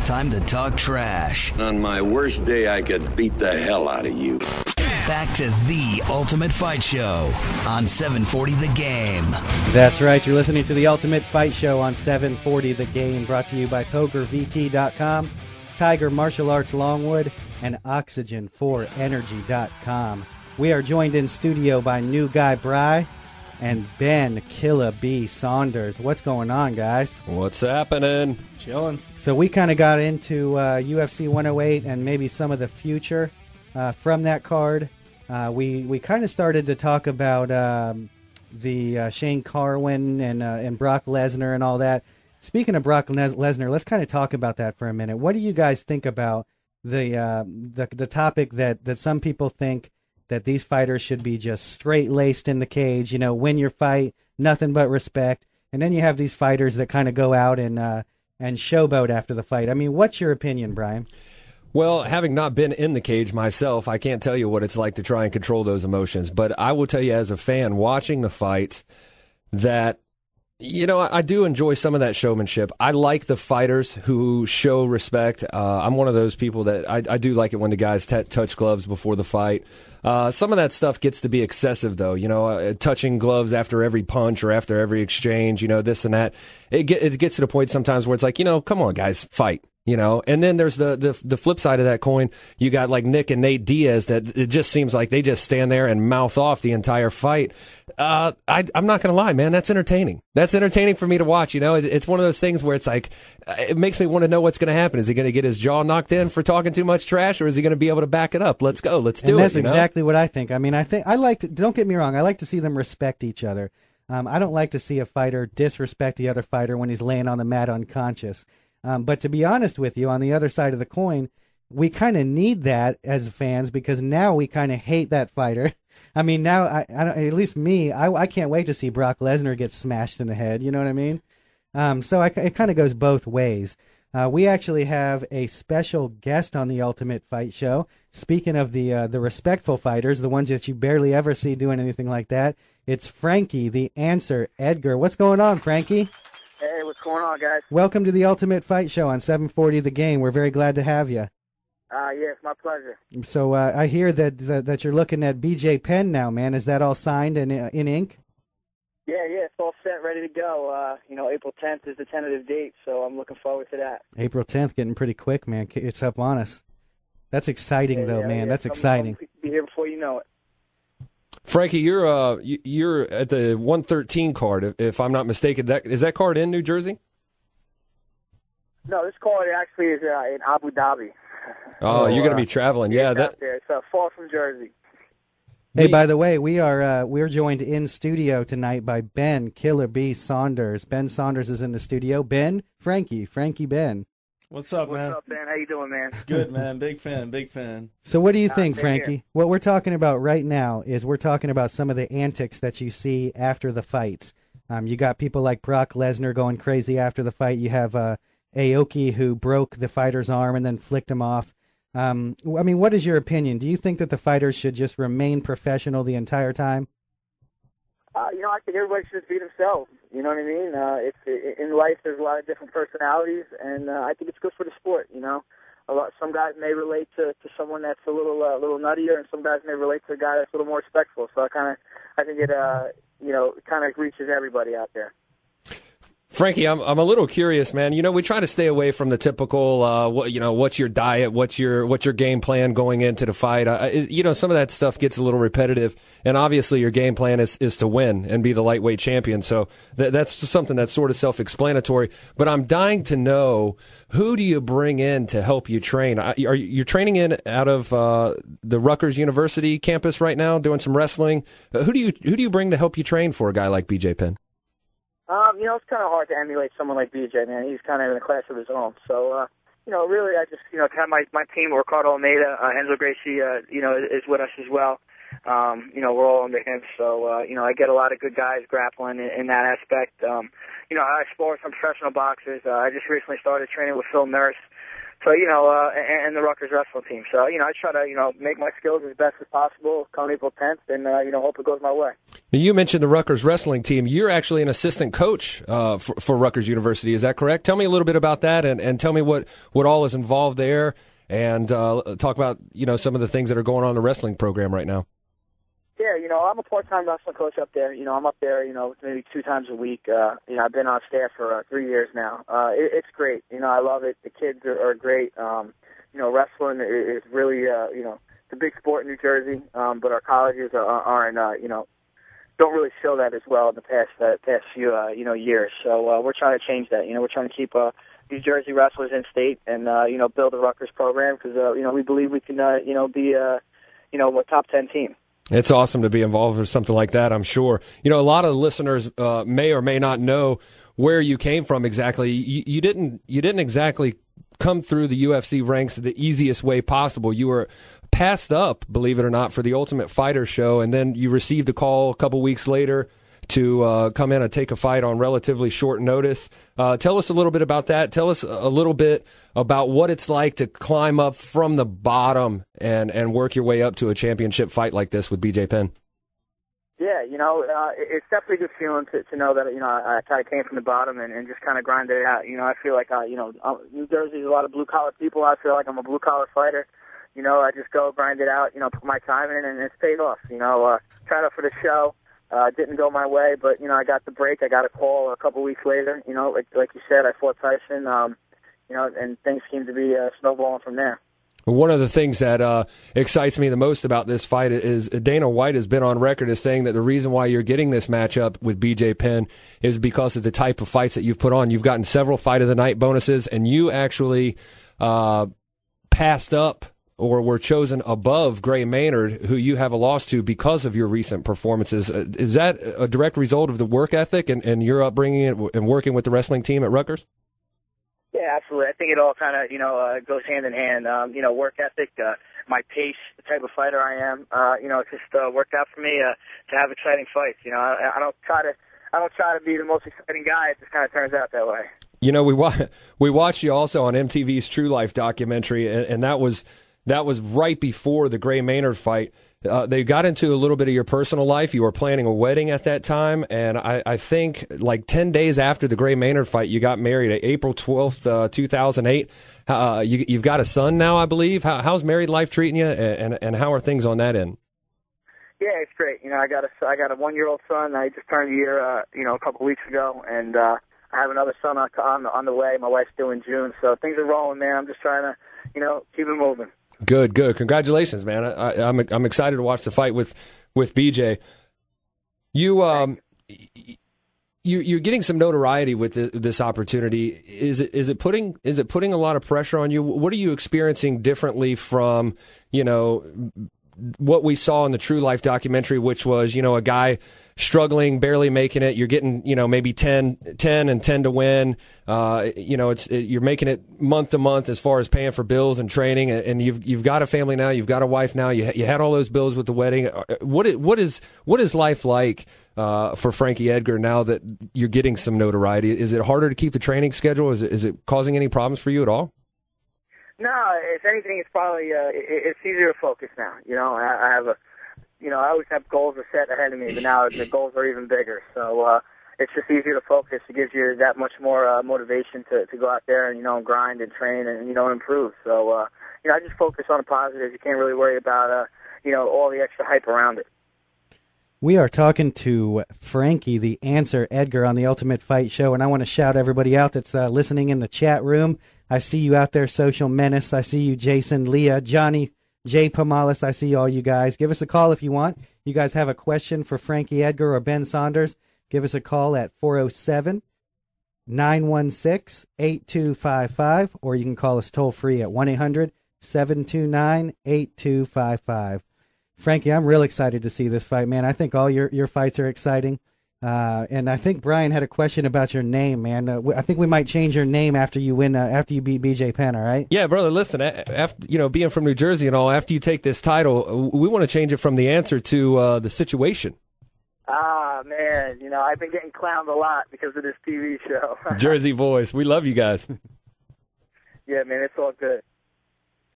Time to talk trash. On my worst day, I could beat the hell out of you. Back to the Ultimate Fight Show on 740 The Game. That's right. You're listening to the Ultimate Fight Show on 740 The Game, brought to you by PokerVT.com, Tiger Martial Arts Longwood, and Oxygen4Energy.com. We are joined in studio by New Guy Bry and Ben Killer B Saunders. What's going on, guys? What's happening? Chilling. So we kind of got into UFC 108 and maybe some of the future from that card. We kind of started to talk about the Shane Carwin and Brock Lesnar and all that. Speaking of Brock Lesnar, let's kind of talk about that for a minute. What do you guys think about the topic that some people think that these fighters should be just straight-laced in the cage, win your fight, nothing but respect, and then you have these fighters that kind of go out and showboat after the fight. I mean, what's your opinion, Brian? Well, having not been in the cage myself, I can't tell you what it's like to try and control those emotions. But I will tell you as a fan watching the fight that, I do enjoy some of that showmanship. I like the fighters who show respect. I'm one of those people that I do like it when the guys touch gloves before the fight. Some of that stuff gets to be excessive, though. Touching gloves after every punch or after every exchange, this and that. It gets to the point sometimes where it's like, come on, guys, fight. And then there's the flip side of that coin. You got like Nick and Nate Diaz that it just seems like they just stand there and mouth off the entire fight. I'm not going to lie, man. That's entertaining. That's entertaining for me to watch. It's one of those things where it's like, it makes me want to know what's going to happen. Is he going to get his jaw knocked in for talking too much trash, or is he going to be able to back it up? Let's go. Let's do it. That's exactly what I think. I mean, don't get me wrong. I like to see them respect each other. I don't like to see a fighter disrespect the other fighter when he's laying on the mat unconscious. But to be honest with you, on the other side of the coin, we kind of need that as fans because now we kind of hate that fighter. I mean, now, at least me, I can't wait to see Brock Lesnar get smashed in the head. You know what I mean? So it kind of goes both ways. We actually have a special guest on the Ultimate Fight Show. Speaking of the respectful fighters, the ones that you barely ever see doing anything like that, it's Frankie, the Answer Edgar. What's going on, Frankie? Hey, what's going on, guys? Welcome to the Ultimate Fight Show on 740 The Game. We're very glad to have you. Yeah, it's my pleasure. So I hear that you're looking at BJ Penn now, man. Is that all signed and in ink? Yeah, it's all set, ready to go. April 10th is the tentative date, so I'm looking forward to that. April 10th, getting pretty quick, man. It's up on us. That's exciting, man. Yeah. That's exciting. I'll be here before you know it. Frankie, you're at the 113 card, if I'm not mistaken. Is that card in New Jersey? No, this card actually is in Abu Dhabi. Oh, you're going to be traveling, yeah. Out there. It's far from Jersey. Hey, by the way, we're joined in studio tonight by Ben Killer B Saunders. Ben Saunders is in the studio. Ben, Frankie, Ben. What's up, man? What's up, Ben? How you doing, man? Good, man. Big fan. So what do you think, Frankie? What we're talking about right now is we're talking about some of the antics that you see after the fights. You got people like Brock Lesnar going crazy after the fight. You have Aoki who broke the fighter's arm and then flicked him off. I mean, what is your opinion? Do you think that the fighters should just remain professional the entire time? I think everybody should just be themselves. You know what I mean? In life, there's a lot of different personalities, and I think it's good for the sport. Some guys may relate to someone that's a little nuttier, and some guys may relate to a guy that's a little more respectful. So I think it kind of reaches everybody out there. Frankie, I'm a little curious, man. We try to stay away from the typical, what's your diet, what's your game plan going into the fight. Some of that stuff gets a little repetitive, and obviously your game plan is to win and be the lightweight champion. So that's just something that's sort of self-explanatory. But I'm dying to know, who do you bring in to help you train? You're training out of the Rutgers University campus right now, doing some wrestling. Who do you bring to help you train for a guy like BJ Penn? It's kind of hard to emulate someone like BJ, man. He's kind of in a class of his own. So, really, I just, have my team, Ricardo Almeida, Enzo Gracie, is with us as well. We're all under him. So, I get a lot of good guys grappling in that aspect. I spar some professional boxers. I just recently started training with Phil Nurse. and the Rutgers wrestling team. So, I try to, make my skills as best as possible come April 10th and, hope it goes my way. You mentioned the Rutgers wrestling team. You're actually an assistant coach for Rutgers University. Is that correct? Tell me a little bit about that and tell me what all is involved there and talk about, some of the things that are going on in the wrestling program right now. Yeah, I'm a part-time wrestling coach up there. I'm up there, maybe 2 times a week. I've been on staff for 3 years now. It's great. I love it. The kids are great. Wrestling is really, it's a big sport in New Jersey, but our colleges aren't, don't really show that as well in the past few, years. So we're trying to change that. We're trying to keep New Jersey wrestlers in state and, build a Rutgers program because, we believe we can, be, a top 10 team. It's awesome to be involved with something like that, I'm sure. A lot of listeners may or may not know where you came from exactly. You didn't exactly come through the UFC ranks the easiest way possible. You were passed up, believe it or not, for the Ultimate Fighter show, and then you received a call a couple weeks later to come in and take a fight on relatively short notice. Tell us a little bit about that. Tell us a little bit about what it's like to climb up from the bottom and work your way up to a championship fight like this with BJ Penn. Yeah, it's definitely a good feeling to know that, I kind of came from the bottom and just kind of grinded it out. I feel like, New Jersey's a lot of blue-collar people. I feel like I'm a blue-collar fighter. I just go grind it out, put my time in, and it's paid off. Tried out for the show. Didn't go my way, but, I got the break. I got a call a couple weeks later. Like you said, I fought Tyson, and things seem to be snowballing from there. One of the things that excites me the most about this fight is Dana White has been on record as saying that the reason why you're getting this matchup with BJ Penn is because of the type of fights that you've put on. You've gotten several Fight of the Night bonuses, and you actually passed up or were chosen above Gray Maynard, who you have a loss to because of your recent performances. Is that a direct result of the work ethic and your upbringing and working with the wrestling team at Rutgers? Yeah, absolutely. I think it all kind of, goes hand in hand. Work ethic, my pace, the type of fighter I am, it just worked out for me to have exciting fights. I don't try to be the most exciting guy. It just kind of turns out that way. We watched you also on MTV's True Life documentary, and that was right before the Gray Maynard fight. They got into a little bit of your personal life. You were planning a wedding at that time, and I think like 10 days after the Gray Maynard fight, you got married, April 12th, 2008. You've got a son now, I believe. How's married life treating you, and how are things on that end? Yeah, it's great. I got a 1-year-old son. I just turned a year, a couple weeks ago, and I have another son on the way. My wife's due in June, so things are rolling, man. I'm just trying to, keep it moving. Good. Congratulations, man. I'm excited to watch the fight with BJ. You're getting some notoriety with this opportunity. Is it putting a lot of pressure on you? What are you experiencing differently from what we saw in the True Life documentary, which was a guy struggling, barely making it? You're getting maybe 10 and 10 to win. You're making it month to month as far as paying for bills and training, and you've got a family now, you've got a wife now, you had all those bills with the wedding. What is life like for Frankie Edgar now that you're getting some notoriety? Is it harder to keep the training schedule? Is it causing any problems for you at all? No, if anything, it's probably it's easier to focus now. I have I always have goals set ahead of me, but now the goals are even bigger. So it's just easier to focus. It gives you that much more motivation to go out there and grind and train and improve. So I just focus on the positives. You can't really worry about all the extra hype around it. We are talking to Frankie, the Answer Edgar, on the Ultimate Fight Show, and I want to shout everybody out that's listening in the chat room. I see you out there, Social Menace. I see you, Jason, Leah, Johnny, Jay Pomalis. I see all you guys. Give us a call if you want. You guys have a question for Frankie Edgar or Ben Saunders, give us a call at 407-916-8255, or you can call us toll-free at 1-800-729-8255. Frankie, I'm real excited to see this fight, man. I think all your fights are exciting. And I think Brian had a question about your name, man. I think we might change your name after you win, after you beat BJ Penn, all right? Yeah, brother, listen, after, being from New Jersey and all, after you take this title, we want to change it from the answer to the situation. Ah, man, I've been getting clowned a lot because of this TV show. Jersey Boys, we love you guys. Yeah, man, it's all good.